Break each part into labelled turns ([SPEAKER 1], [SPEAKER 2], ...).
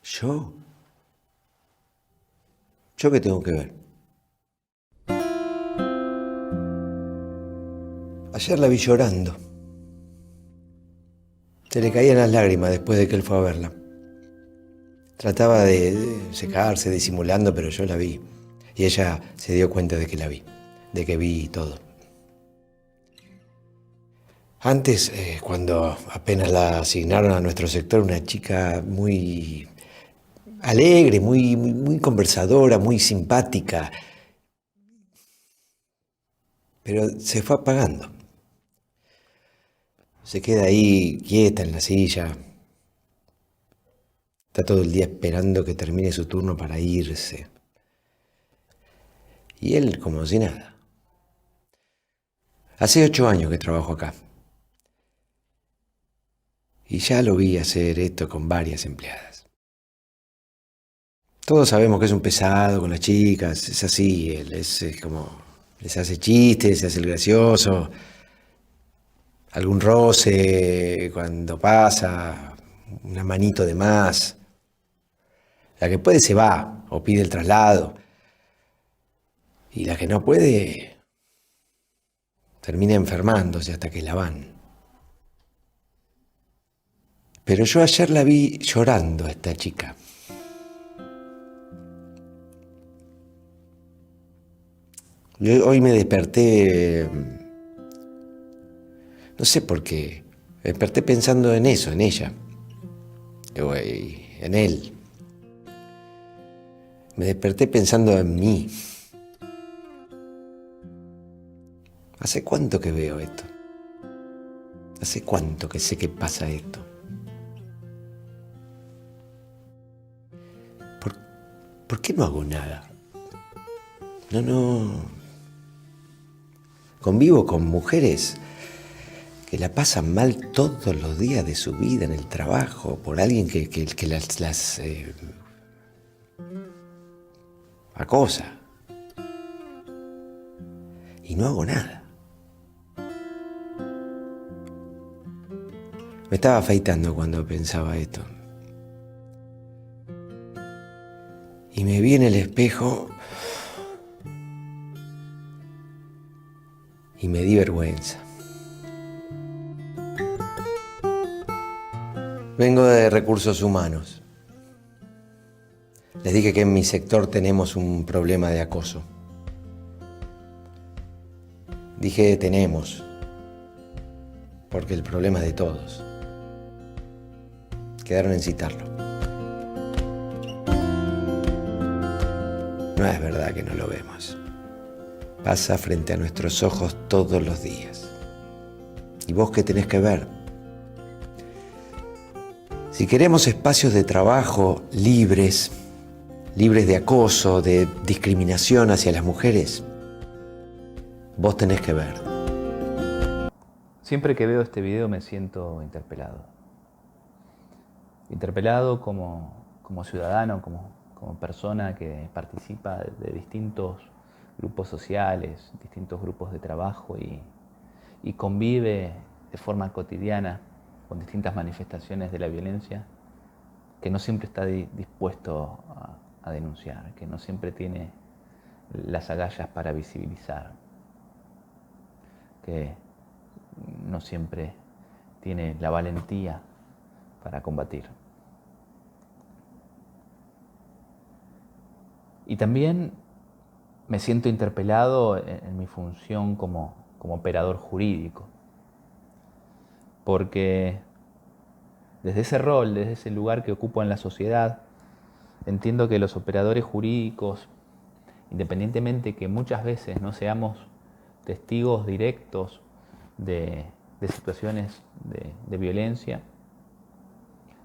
[SPEAKER 1] ¿Yo? ¿Yo qué tengo que ver? Ayer la vi llorando. Se le caían las lágrimas después de que él fue a verla. Trataba de secarse, disimulando, pero yo la vi. Y ella se dio cuenta de que la vi, de que vi todo. Antes, cuando apenas la asignaron a nuestro sector, una chica muy alegre, muy conversadora, muy simpática, pero se fue apagando. Se queda ahí quieta en la silla. Está todo el día esperando que termine su turno para irse. Y él como si nada. Hace 8 años que trabajo acá. Y ya lo vi hacer esto con varias empleadas. Todos sabemos que es un pesado con las chicas, es así, él es como, les hace chistes, se hace el gracioso, algún roce cuando pasa, una manito de más. La que puede se va o pide el traslado. Y la que no puede termina enfermándose hasta que la van. Pero yo ayer la vi llorando a esta chica. Yo hoy me desperté, no sé por qué, me desperté pensando en eso, en ella, en él. Me desperté pensando en mí. ¿Hace cuánto que veo esto? ¿Hace cuánto que sé que pasa esto? ¿Por, ¿Por qué no hago nada? No. Convivo con mujeres que la pasan mal todos los días de su vida en el trabajo por alguien que las acosa. Y no hago nada. Me estaba afeitando cuando pensaba esto. Y me vi en el espejo y me di vergüenza. Vengo de recursos humanos. Les dije que en mi sector tenemos un problema de acoso. Dije tenemos, porque el problema es de todos. Quedaron en citarlo. No es verdad que no lo vemos. Pasa frente a nuestros ojos todos los días. ¿Y vos qué tenés que ver? Si queremos espacios de trabajo libres de acoso, de discriminación hacia las mujeres, vos tenés que ver.
[SPEAKER 2] Siempre que veo este video me siento interpelado. Interpelado como ciudadano, como persona que participa de distintos grupos sociales, distintos grupos de trabajo y convive de forma cotidiana con distintas manifestaciones de la violencia que no siempre está dispuesto a denunciar, que no siempre tiene las agallas para visibilizar, que no siempre tiene la valentía para combatir. Y también me siento interpelado en mi función como operador jurídico, porque desde ese rol, desde ese lugar que ocupo en la sociedad, entiendo que los operadores jurídicos, independientemente que muchas veces no seamos testigos directos de situaciones de violencia,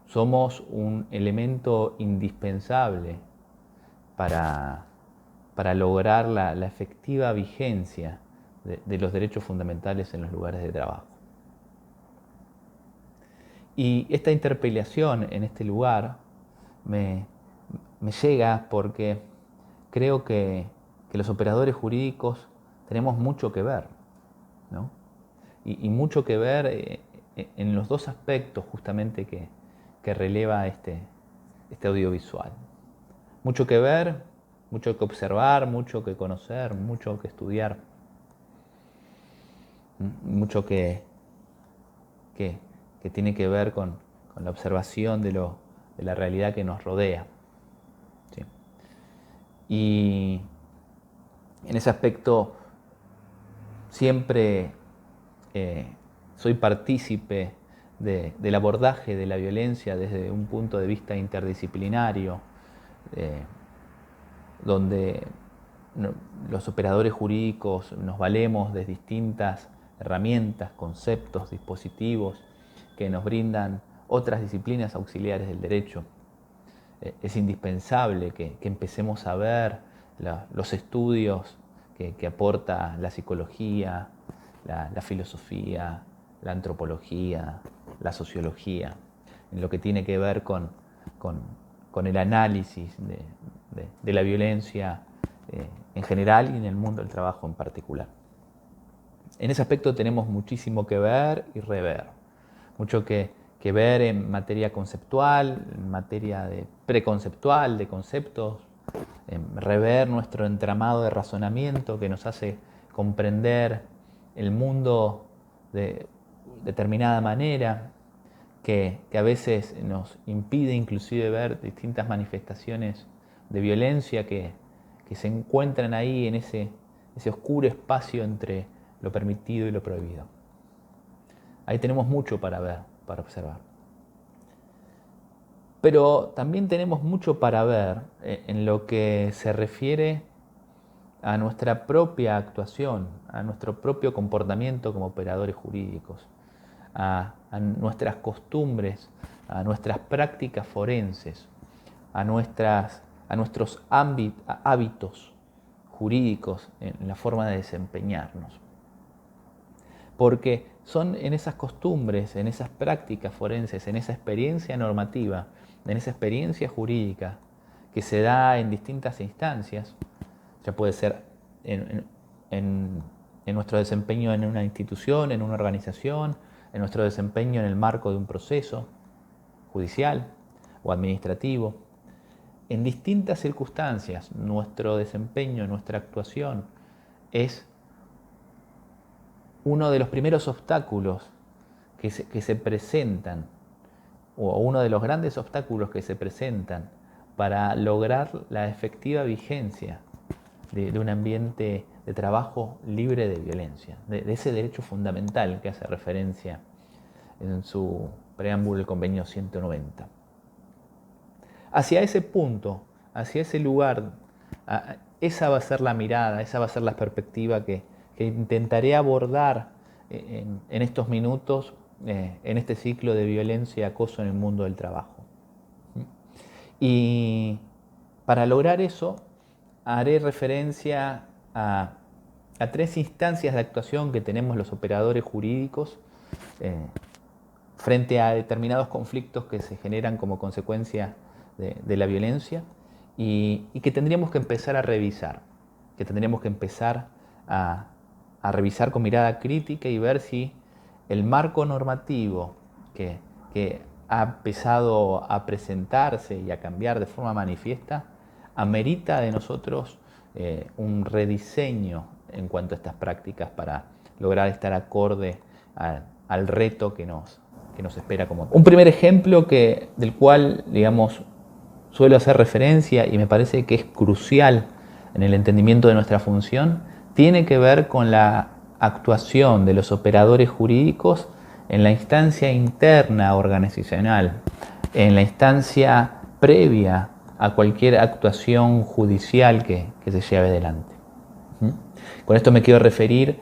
[SPEAKER 2] somos un elemento indispensable para lograr la efectiva vigencia de los derechos fundamentales en los lugares de trabajo. Y esta interpelación en este lugar me llega porque creo que los operadores jurídicos tenemos mucho que ver, ¿no? Y mucho que ver en los dos aspectos justamente que releva este este audiovisual. Mucho que ver, mucho que observar, mucho que conocer, mucho que estudiar, mucho que tiene que ver con la observación de la realidad que nos rodea. ¿Sí? Y en ese aspecto siempre soy partícipe del abordaje de la violencia desde un punto de vista interdisciplinario, donde los operadores jurídicos nos valemos de distintas herramientas, conceptos, dispositivos que nos brindan otras disciplinas auxiliares del derecho. Es indispensable que empecemos a ver los estudios que aporta la psicología, la filosofía, la antropología, la sociología, en lo que tiene que ver con el análisis de la violencia en general y en el mundo del trabajo en particular. En ese aspecto tenemos muchísimo que ver y rever, mucho que ver en materia conceptual, en materia de preconceptual, de conceptos, rever nuestro entramado de razonamiento que nos hace comprender el mundo de determinada manera, que a veces nos impide inclusive ver distintas manifestaciones de violencia que se encuentran ahí en ese oscuro espacio entre lo permitido y lo prohibido. Ahí tenemos mucho para ver, para observar. Pero también tenemos mucho para ver en lo que se refiere a nuestra propia actuación, a nuestro propio comportamiento como operadores jurídicos, a nuestras costumbres, a nuestras prácticas forenses, a nuestros hábitos jurídicos en la forma de desempeñarnos. Porque son en esas costumbres, en esas prácticas forenses, en esa experiencia normativa, en esa experiencia jurídica que se da en distintas instancias, ya puede ser en nuestro desempeño en una institución, en una organización, en nuestro desempeño en el marco de un proceso judicial o administrativo. En distintas circunstancias, nuestro desempeño, nuestra actuación es uno de los primeros obstáculos que se presentan, o uno de los grandes obstáculos que se presentan para lograr la efectiva vigencia de un ambiente de trabajo libre de violencia, de ese derecho fundamental que hace referencia en su preámbulo el Convenio 190. Hacia ese punto, hacia ese lugar, esa va a ser la mirada, esa va a ser la perspectiva que intentaré abordar en estos minutos, en este ciclo de violencia y acoso en el mundo del trabajo. Y para lograr eso, haré referencia a tres instancias de actuación que tenemos los operadores jurídicos frente a determinados conflictos que se generan como consecuencia de la violencia y que tendríamos que empezar a revisar, que tendríamos que empezar a revisar con mirada crítica y ver si el marco normativo que ha empezado a presentarse y a cambiar de forma manifiesta amerita de nosotros un rediseño en cuanto a estas prácticas para lograr estar acorde al reto que nos espera como tal. Un primer ejemplo del cual, digamos, suelo hacer referencia y me parece que es crucial en el entendimiento de nuestra función, tiene que ver con la actuación de los operadores jurídicos en la instancia interna organizacional, en la instancia previa a cualquier actuación judicial que se lleve adelante. Con esto me quiero referir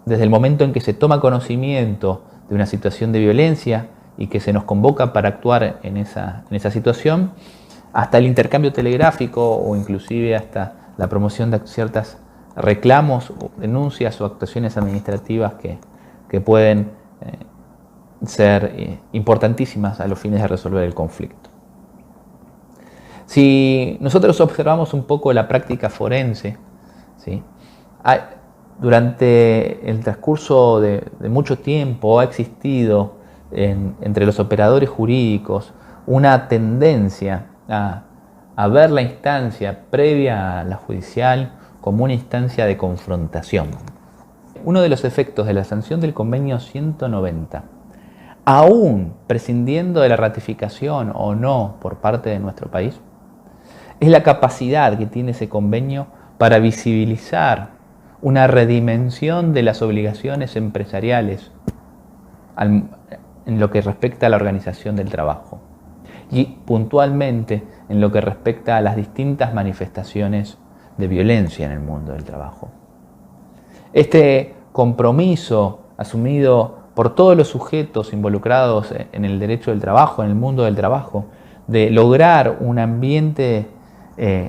[SPEAKER 2] desde el momento en que se toma conocimiento de una situación de violencia y que se nos convoca para actuar en esa situación, hasta el intercambio telegráfico o inclusive hasta la promoción de ciertos reclamos, denuncias o actuaciones administrativas que pueden ser importantísimas a los fines de resolver el conflicto. Si nosotros observamos un poco la práctica forense, ¿sí? Durante el transcurso de mucho tiempo ha existido entre los operadores jurídicos una tendencia a ver la instancia previa a la judicial como una instancia de confrontación. Uno de los efectos de la sanción del convenio 190, aún prescindiendo de la ratificación o no por parte de nuestro país, es la capacidad que tiene ese convenio para visibilizar una redimensión de las obligaciones empresariales en lo que respecta a la organización del trabajo y puntualmente en lo que respecta a las distintas manifestaciones de violencia en el mundo del trabajo. Este compromiso asumido por todos los sujetos involucrados en el derecho del trabajo, en el mundo del trabajo, de lograr un ambiente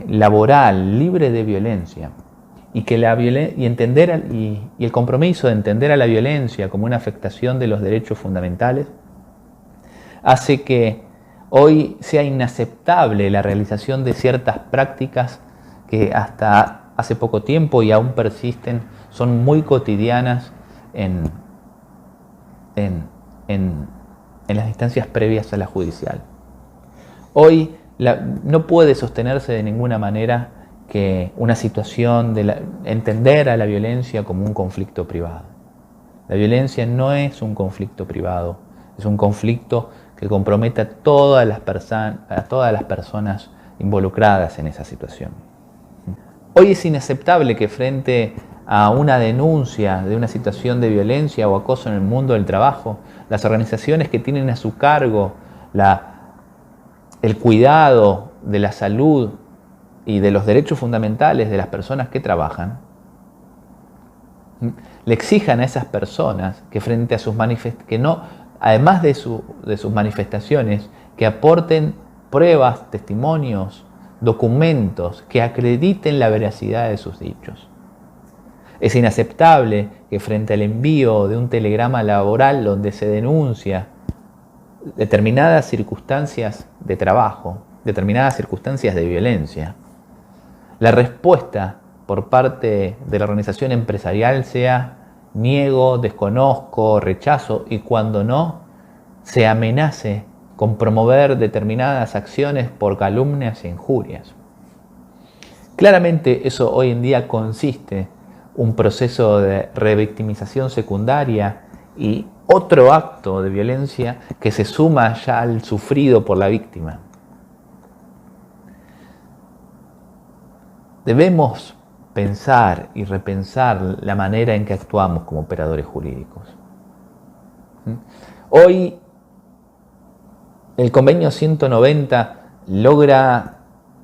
[SPEAKER 2] laboral libre de violencia y el compromiso de entender a la violencia como una afectación de los derechos fundamentales hace que hoy sea inaceptable la realización de ciertas prácticas que hasta hace poco tiempo y aún persisten, son muy cotidianas en las instancias previas a la judicial. Hoy no puede sostenerse de ninguna manera que una situación de entender a la violencia como un conflicto privado. La violencia no es un conflicto privado, es un conflicto que compromete a todas las personas involucradas en esa situación. Hoy es inaceptable que frente a una denuncia de una situación de violencia o acoso en el mundo del trabajo, las organizaciones que tienen a su cargo el cuidado de la salud y de los derechos fundamentales de las personas que trabajan, le exijan a esas personas que frente a sus además de sus manifestaciones, que aporten pruebas, testimonios, documentos que acrediten la veracidad de sus dichos. Es inaceptable que frente al envío de un telegrama laboral donde se denuncia determinadas circunstancias de trabajo, determinadas circunstancias de violencia, la respuesta por parte de la organización empresarial sea niego, desconozco, rechazo y cuando no, se amenace con promover determinadas acciones por calumnias e injurias. Claramente eso hoy en día consiste un proceso de revictimización secundaria y otro acto de violencia que se suma ya al sufrido por la víctima. Debemos pensar y repensar la manera en que actuamos como operadores jurídicos. Hoy el convenio 190 logra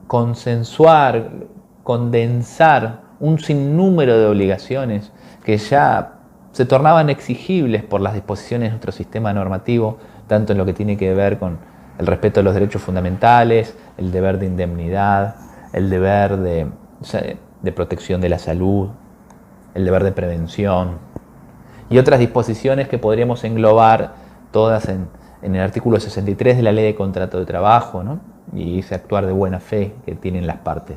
[SPEAKER 2] consensuar, condensar un sinnúmero de obligaciones que ya se tornaban exigibles por las disposiciones de nuestro sistema normativo, tanto en lo que tiene que ver con el respeto de los derechos fundamentales, el deber de indemnidad, el deber de protección de la salud, el deber de prevención y otras disposiciones que podríamos englobar todas en el artículo 63 de la Ley de Contrato de Trabajo, ¿no? Y ese actuar de buena fe que tienen las partes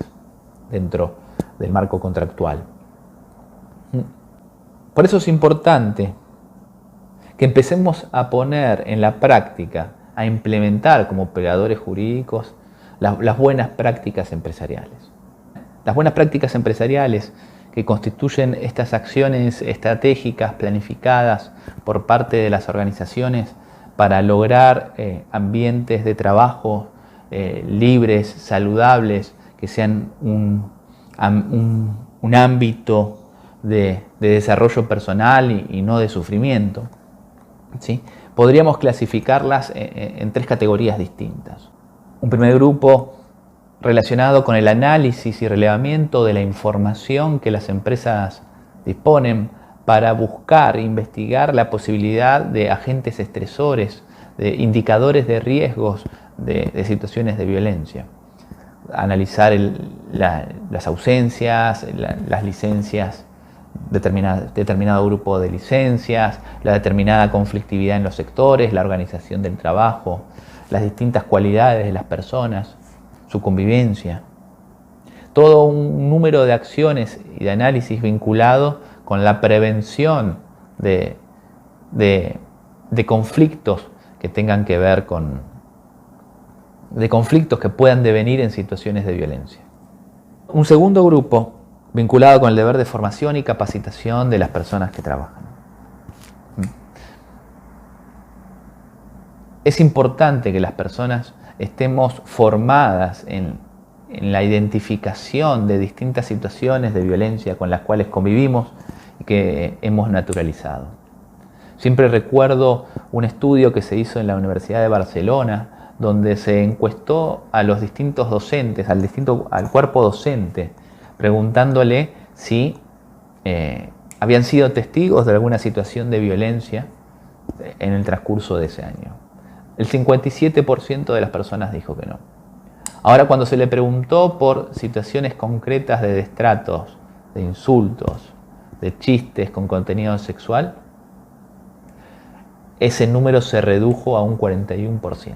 [SPEAKER 2] dentro del marco contractual. Por eso es importante que empecemos a poner en la práctica, a implementar como operadores jurídicos las buenas prácticas empresariales. Las buenas prácticas empresariales que constituyen estas acciones estratégicas planificadas por parte de las organizaciones para lograr ambientes de trabajo libres, saludables, que sean un ámbito de desarrollo personal y no de sufrimiento, ¿sí? Podríamos clasificarlas en tres categorías distintas. Un primer grupo relacionado con el análisis y relevamiento de la información que las empresas disponen para buscar e investigar la posibilidad de agentes estresores, de indicadores de riesgos de situaciones de violencia. Analizar las ausencias, las licencias, determinado grupo de licencias, la determinada conflictividad en los sectores, la organización del trabajo, las distintas cualidades de las personas, su convivencia. Todo un número de acciones y de análisis vinculado con la prevención de conflictos que tengan que ver con de conflictos que puedan devenir en situaciones de violencia. Un segundo grupo vinculado con el deber de formación y capacitación de las personas que trabajan. Es importante que las personas estemos formadas en la identificación de distintas situaciones de violencia con las cuales convivimos y que hemos naturalizado. Siempre recuerdo un estudio que se hizo en la Universidad de Barcelona, donde se encuestó a los distintos docentes, al cuerpo docente, preguntándole si habían sido testigos de alguna situación de violencia en el transcurso de ese año. El 57% de las personas dijo que no. Ahora, cuando se le preguntó por situaciones concretas de destratos, de insultos, de chistes con contenido sexual, ese número se redujo a un 41%.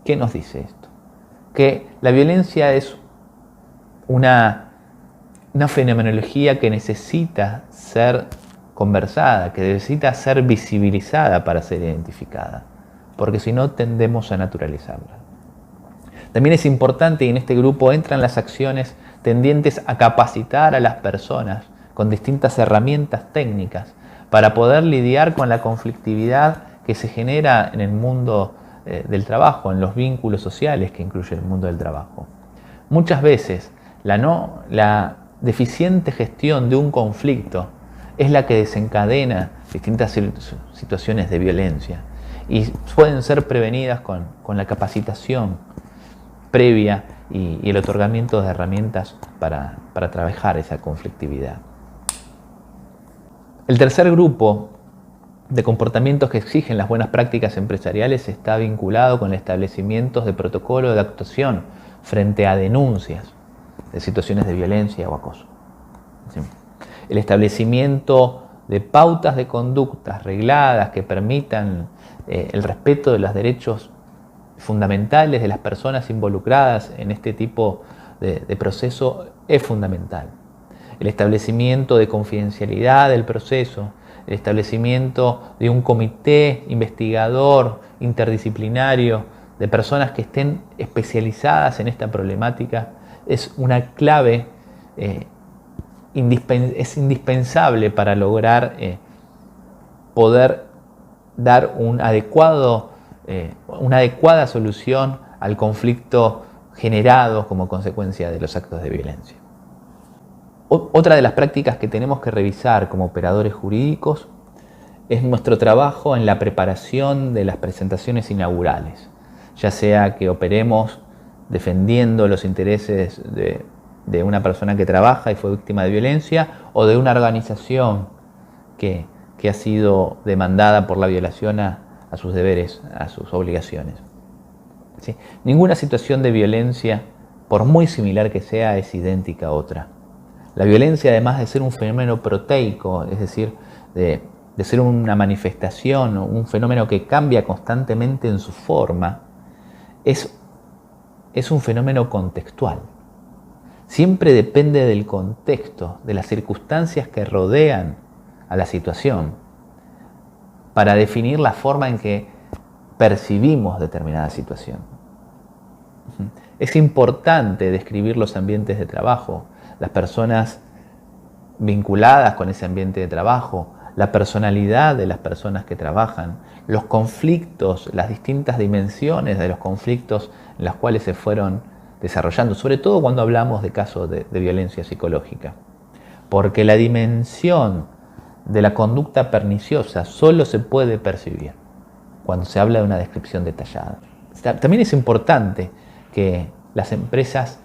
[SPEAKER 2] ¿Qué nos dice esto? Que la violencia es una fenomenología que necesita ser conversada, que necesita ser visibilizada para ser identificada, porque si no tendemos a naturalizarla. También es importante, y en este grupo entran las acciones tendientes a capacitar a las personas con distintas herramientas técnicas para poder lidiar con la conflictividad que se genera en el mundo del trabajo, en los vínculos sociales que incluye el mundo del trabajo. Muchas veces la deficiente gestión de un conflicto es la que desencadena distintas situaciones de violencia y pueden ser prevenidas con la capacitación previa y el otorgamiento de herramientas para trabajar esa conflictividad. El tercer grupo de comportamientos que exigen las buenas prácticas empresariales está vinculado con el establecimiento de protocolos de actuación frente a denuncias de situaciones de violencia o acoso. ¿Sí? El establecimiento de pautas de conductas regladas que permitan el respeto de los derechos fundamentales de las personas involucradas en este tipo de proceso es fundamental. El establecimiento de confidencialidad del proceso, el establecimiento de un comité investigador interdisciplinario de personas que estén especializadas en esta problemática es una clave, es indispensable para lograr poder dar una adecuada solución al conflicto generado como consecuencia de los actos de violencia. Otra de las prácticas que tenemos que revisar como operadores jurídicos es nuestro trabajo en la preparación de las presentaciones inaugurales, ya sea que operemos defendiendo los intereses de una persona que trabaja y fue víctima de violencia o de una organización que ha sido demandada por la violación a sus deberes, a sus obligaciones. ¿Sí? Ninguna situación de violencia, por muy similar que sea, es idéntica a otra. La violencia, además de ser un fenómeno proteico, es decir, de ser una manifestación, un fenómeno que cambia constantemente en su forma, es un fenómeno contextual. Siempre depende del contexto, de las circunstancias que rodean a la situación, para definir la forma en que percibimos determinada situación. Es importante describir los ambientes de trabajo, las personas vinculadas con ese ambiente de trabajo, la personalidad de las personas que trabajan, los conflictos, las distintas dimensiones de los conflictos en las cuales se fueron desarrollando, sobre todo cuando hablamos de casos de violencia psicológica. Porque la dimensión de la conducta perniciosa solo se puede percibir cuando se habla de una descripción detallada. También es importante que las empresas,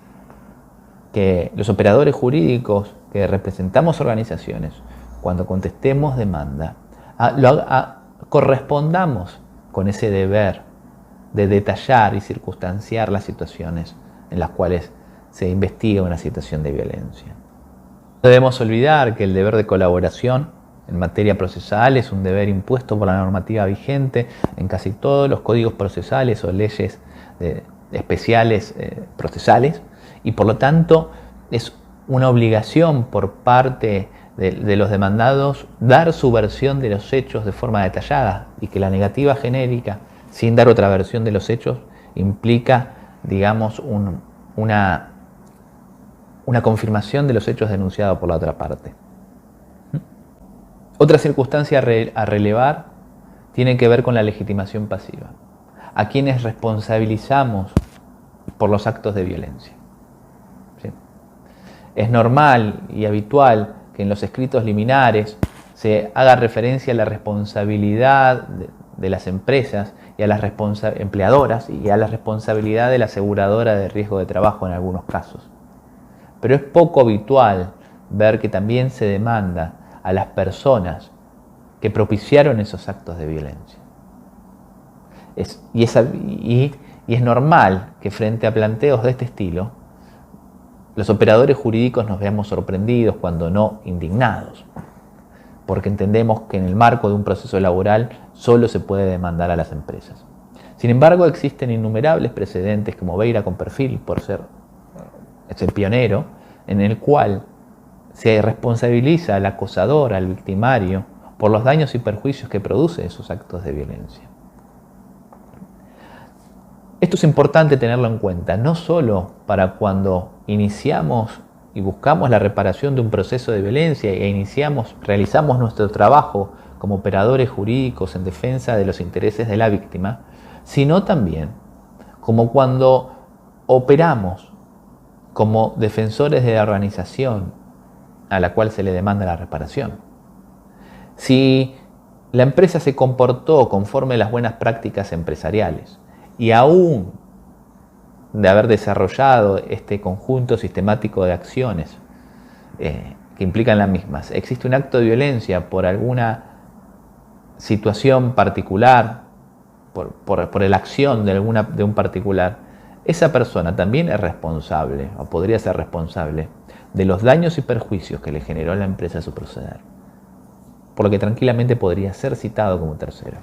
[SPEAKER 2] que los operadores jurídicos que representamos organizaciones, cuando contestemos demanda, correspondamos con ese deber de detallar y circunstanciar las situaciones en las cuales se investiga una situación de violencia. No debemos olvidar que el deber de colaboración en materia procesal es un deber impuesto por la normativa vigente en casi todos los códigos procesales o leyes especiales procesales, y por lo tanto es una obligación por parte de los demandados dar su versión de los hechos de forma detallada y que la negativa genérica sin dar otra versión de los hechos, implica, digamos, una confirmación de los hechos denunciados por la otra parte. Otra circunstancia a relevar tiene que ver con la legitimación pasiva, a quienes responsabilizamos por los actos de violencia. ¿Sí? Es normal y habitual que en los escritos liminares se haga referencia a la responsabilidad de las empresas y a las empleadoras y a la responsabilidad de la aseguradora de riesgo de trabajo en algunos casos. Pero es poco habitual ver que también se demanda a las personas que propiciaron esos actos de violencia. Y es normal que frente a planteos de este estilo, los operadores jurídicos nos veamos sorprendidos, cuando no indignados, porque entendemos que en el marco de un proceso laboral solo se puede demandar a las empresas. Sin embargo, existen innumerables precedentes, como Beira con Perfil, por ser el pionero, en el cual se responsabiliza al acosador, al victimario, por los daños y perjuicios que produce esos actos de violencia. Esto es importante tenerlo en cuenta, no solo para cuando iniciamos y buscamos la reparación de un proceso de violencia e realizamos nuestro trabajo como operadores jurídicos en defensa de los intereses de la víctima, sino también como cuando operamos como defensores de la organización a la cual se le demanda la reparación. Si la empresa se comportó conforme a las buenas prácticas empresariales y aún de haber desarrollado este conjunto sistemático de acciones que implican las mismas, existe un acto de violencia por alguna situación particular, por la acción de un particular, esa persona también es responsable, o podría ser responsable, de los daños y perjuicios que le generó a la empresa su proceder, por lo que tranquilamente podría ser citado como tercero.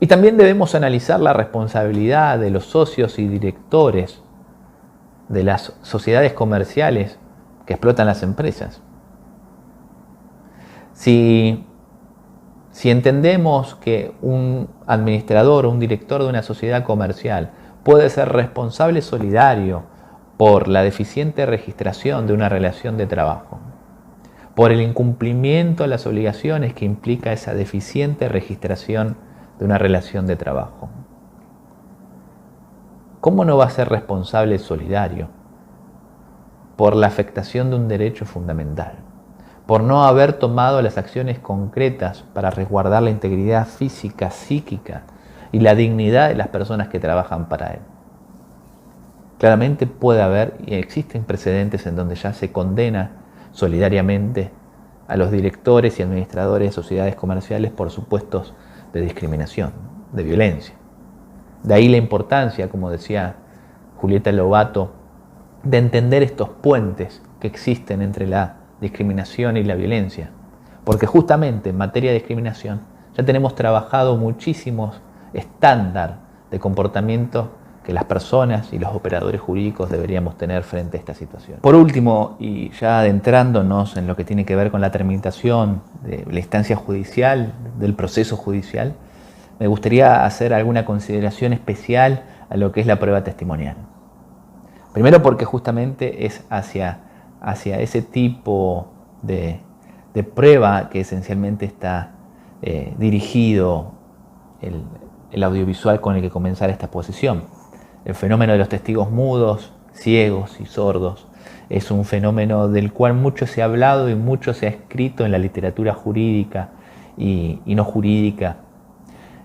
[SPEAKER 2] Y también debemos analizar la responsabilidad de los socios y directores de las sociedades comerciales que explotan las empresas. Si entendemos que un administrador o un director de una sociedad comercial puede ser responsable solidario por la deficiente registración de una relación de trabajo, por el incumplimiento de las obligaciones que implica esa deficiente registración de una relación de trabajo, ¿cómo no va a ser responsable solidario por la afectación de un derecho fundamental, por no haber tomado las acciones concretas para resguardar la integridad física, psíquica y la dignidad de las personas que trabajan para él? Claramente puede haber y existen precedentes en donde ya se condena solidariamente a los directores y administradores de sociedades comerciales por supuestos de discriminación, de violencia. De ahí la importancia, como decía Julieta Lobato, de entender estos puentes que existen entre la discriminación y la violencia, porque justamente en materia de discriminación ya tenemos trabajado muchísimos estándares de comportamiento que las personas y los operadores jurídicos deberíamos tener frente a esta situación. Por último, y ya adentrándonos en lo que tiene que ver con la tramitación de la instancia judicial, del proceso judicial, me gustaría hacer alguna consideración especial a lo que es la prueba testimonial. Primero porque justamente es hacia ese tipo de prueba que esencialmente está dirigido el audiovisual con el que comenzar esta exposición. El fenómeno de los testigos mudos, ciegos y sordos es un fenómeno del cual mucho se ha hablado y mucho se ha escrito en la literatura jurídica y no jurídica.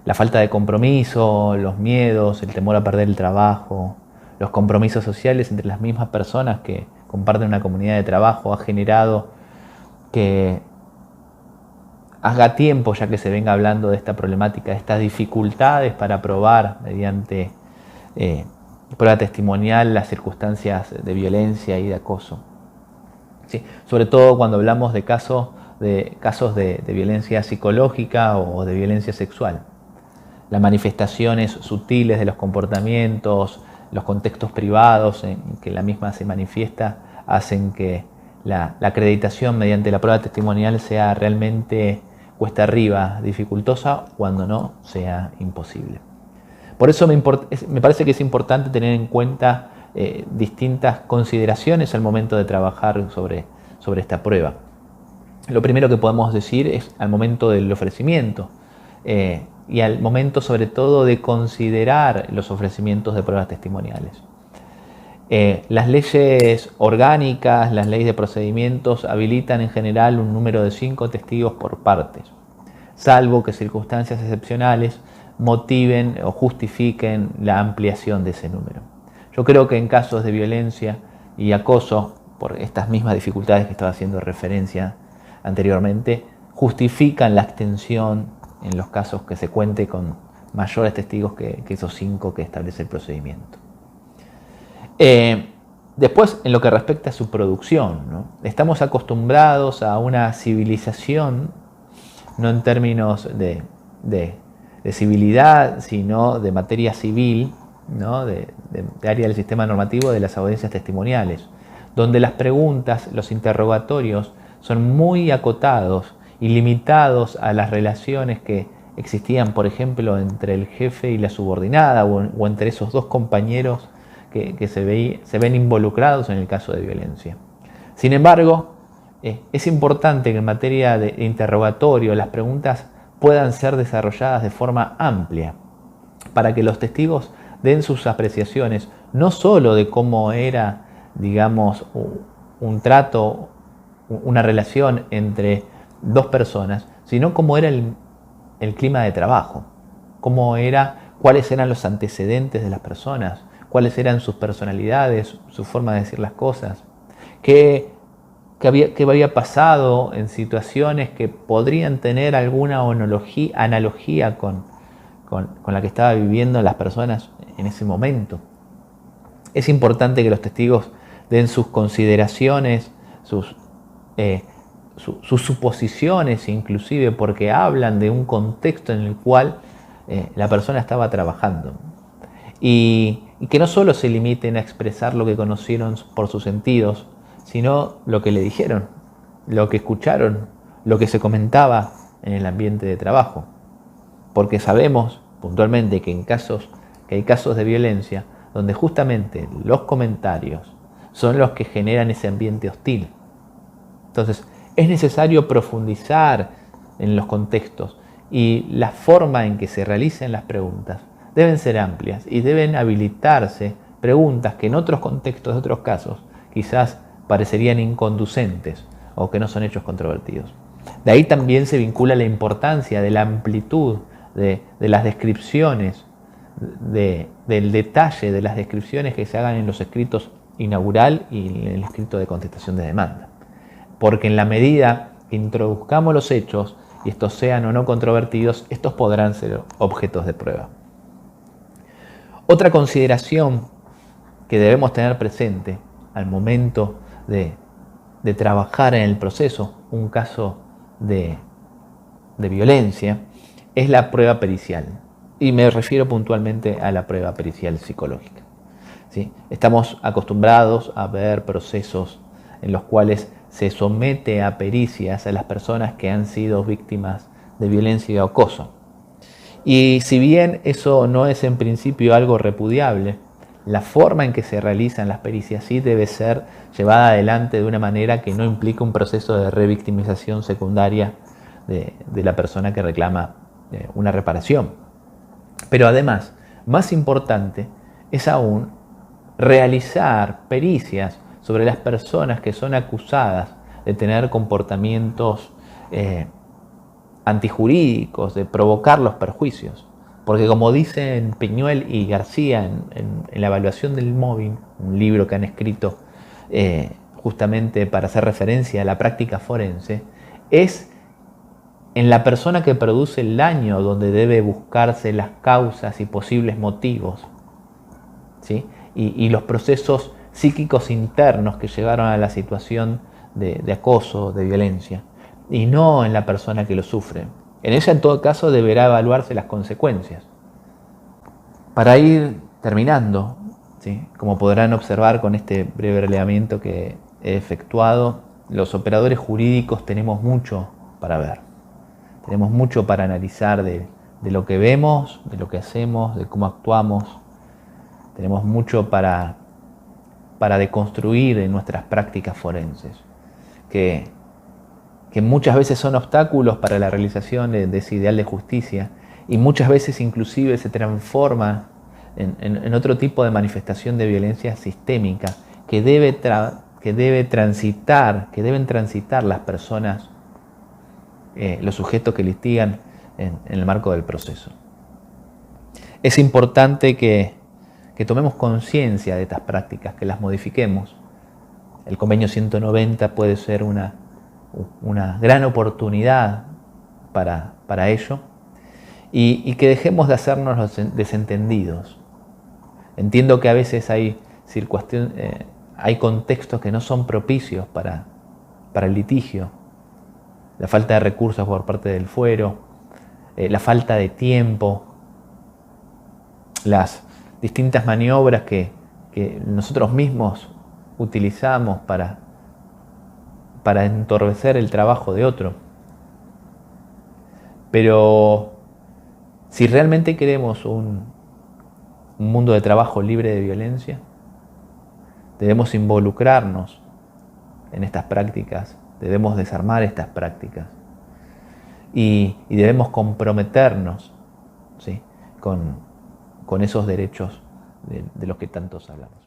[SPEAKER 2] La falta de compromiso, los miedos, el temor a perder el trabajo, los compromisos sociales entre las mismas personas que comparten una comunidad de trabajo ha generado que haga tiempo ya que se venga hablando de esta problemática, de estas dificultades para probar mediante prueba testimonial las circunstancias de violencia y de acoso. ¿Sí? Sobre todo cuando hablamos de casos de violencia psicológica o de violencia sexual. Las manifestaciones sutiles de los comportamientos, los contextos privados en que la misma se manifiesta, hacen que la acreditación mediante la prueba testimonial sea realmente cuesta arriba, dificultosa, cuando no sea imposible. Por eso me parece que es importante tener en cuenta distintas consideraciones al momento de trabajar sobre esta prueba. Lo primero que podemos decir es al momento del ofrecimiento y al momento sobre todo de considerar los ofrecimientos de pruebas testimoniales. Las leyes orgánicas, las leyes de procedimientos habilitan en general un número de 5 testigos por partes, salvo que circunstancias excepcionales motiven o justifiquen la ampliación de ese número. Yo creo que en casos de violencia y acoso, por estas mismas dificultades que estaba haciendo referencia anteriormente, justifican la extensión en los casos que se cuente con mayores testigos que esos 5 que establece el procedimiento. Después, en lo que respecta a su producción, ¿no? Estamos acostumbrados a una civilización, no en términos de civilidad, sino de materia civil, ¿no? de área del sistema normativo de las audiencias testimoniales, donde las preguntas, los interrogatorios son muy acotados y limitados a las relaciones que existían, por ejemplo, entre el jefe y la subordinada o entre esos dos compañeros que se ven involucrados en el caso de violencia. Sin embargo, es importante que en materia de interrogatorio las preguntas puedan ser desarrolladas de forma amplia para que los testigos den sus apreciaciones no solo de cómo era, digamos, un trato, una relación entre dos personas, sino cómo era el clima de trabajo, cuáles eran los antecedentes de las personas, cuáles eran sus personalidades, su forma de decir las cosas, qué había pasado en situaciones que podrían tener alguna analogía con la que estaban viviendo las personas en ese momento. Es importante que los testigos den sus consideraciones, sus suposiciones inclusive, porque hablan de un contexto en el cual la persona estaba trabajando. Y que no solo se limiten a expresar lo que conocieron por sus sentidos, sino lo que le dijeron, lo que escucharon, lo que se comentaba en el ambiente de trabajo. Porque sabemos puntualmente que hay casos de violencia donde justamente los comentarios son los que generan ese ambiente hostil. Entonces, es necesario profundizar en los contextos y la forma en que se realicen las preguntas deben ser amplias y deben habilitarse preguntas que en otros contextos de otros casos quizás parecerían inconducentes o que no son hechos controvertidos. De ahí también se vincula la importancia de la amplitud de las descripciones, del detalle de las descripciones que se hagan en los escritos inaugural y en el escrito de contestación de demanda. Porque en la medida que introduzcamos los hechos y estos sean o no controvertidos, estos podrán ser objetos de prueba. Otra consideración que debemos tener presente al momento de trabajar en el proceso, un caso de violencia, es la prueba pericial. Y me refiero puntualmente a la prueba pericial psicológica. ¿Sí? Estamos acostumbrados a ver procesos en los cuales se somete a pericias a las personas que han sido víctimas de violencia y acoso. Y si bien eso no es en principio algo repudiable, la forma en que se realizan las pericias sí debe ser llevada adelante de una manera que no implique un proceso de revictimización secundaria de la persona que reclama una reparación. Pero además, más importante es aún realizar pericias sobre las personas que son acusadas de tener comportamientos antijurídicos, de provocar los perjuicios. Porque como dicen Peñuel y García en la evaluación del mobbing, un libro que han escrito justamente para hacer referencia a la práctica forense, es en la persona que produce el daño donde debe buscarse las causas y posibles motivos, ¿sí? y los procesos psíquicos internos que llevaron a la situación de acoso, de violencia, y no en la persona que lo sufre. En ella, en todo caso, deberá evaluarse las consecuencias. Para ir terminando, ¿sí? Como podrán observar con este breve relevamiento que he efectuado, los operadores jurídicos tenemos mucho para ver. Tenemos mucho para analizar de lo que vemos, de lo que hacemos, de cómo actuamos. Tenemos mucho para deconstruir en nuestras prácticas forenses, que muchas veces son obstáculos para la realización de ese ideal de justicia, y muchas veces inclusive se transforma en otro tipo de manifestación de violencia sistémica que deben transitar las personas, los sujetos que litigan en el marco del proceso. Es importante que tomemos conciencia de estas prácticas, que las modifiquemos. El convenio 190 puede ser una gran oportunidad para ello, y que dejemos de hacernos los desentendidos. Entiendo que a veces hay contextos que no son propicios para el litigio. La falta de recursos por parte del fuero, la falta de tiempo, las distintas maniobras que nosotros mismos utilizamos para entorpecer el trabajo de otro. Pero si realmente queremos un mundo de trabajo libre de violencia, debemos involucrarnos en estas prácticas, debemos desarmar estas prácticas y debemos comprometernos, ¿sí?, con esos derechos de los que tantos hablamos.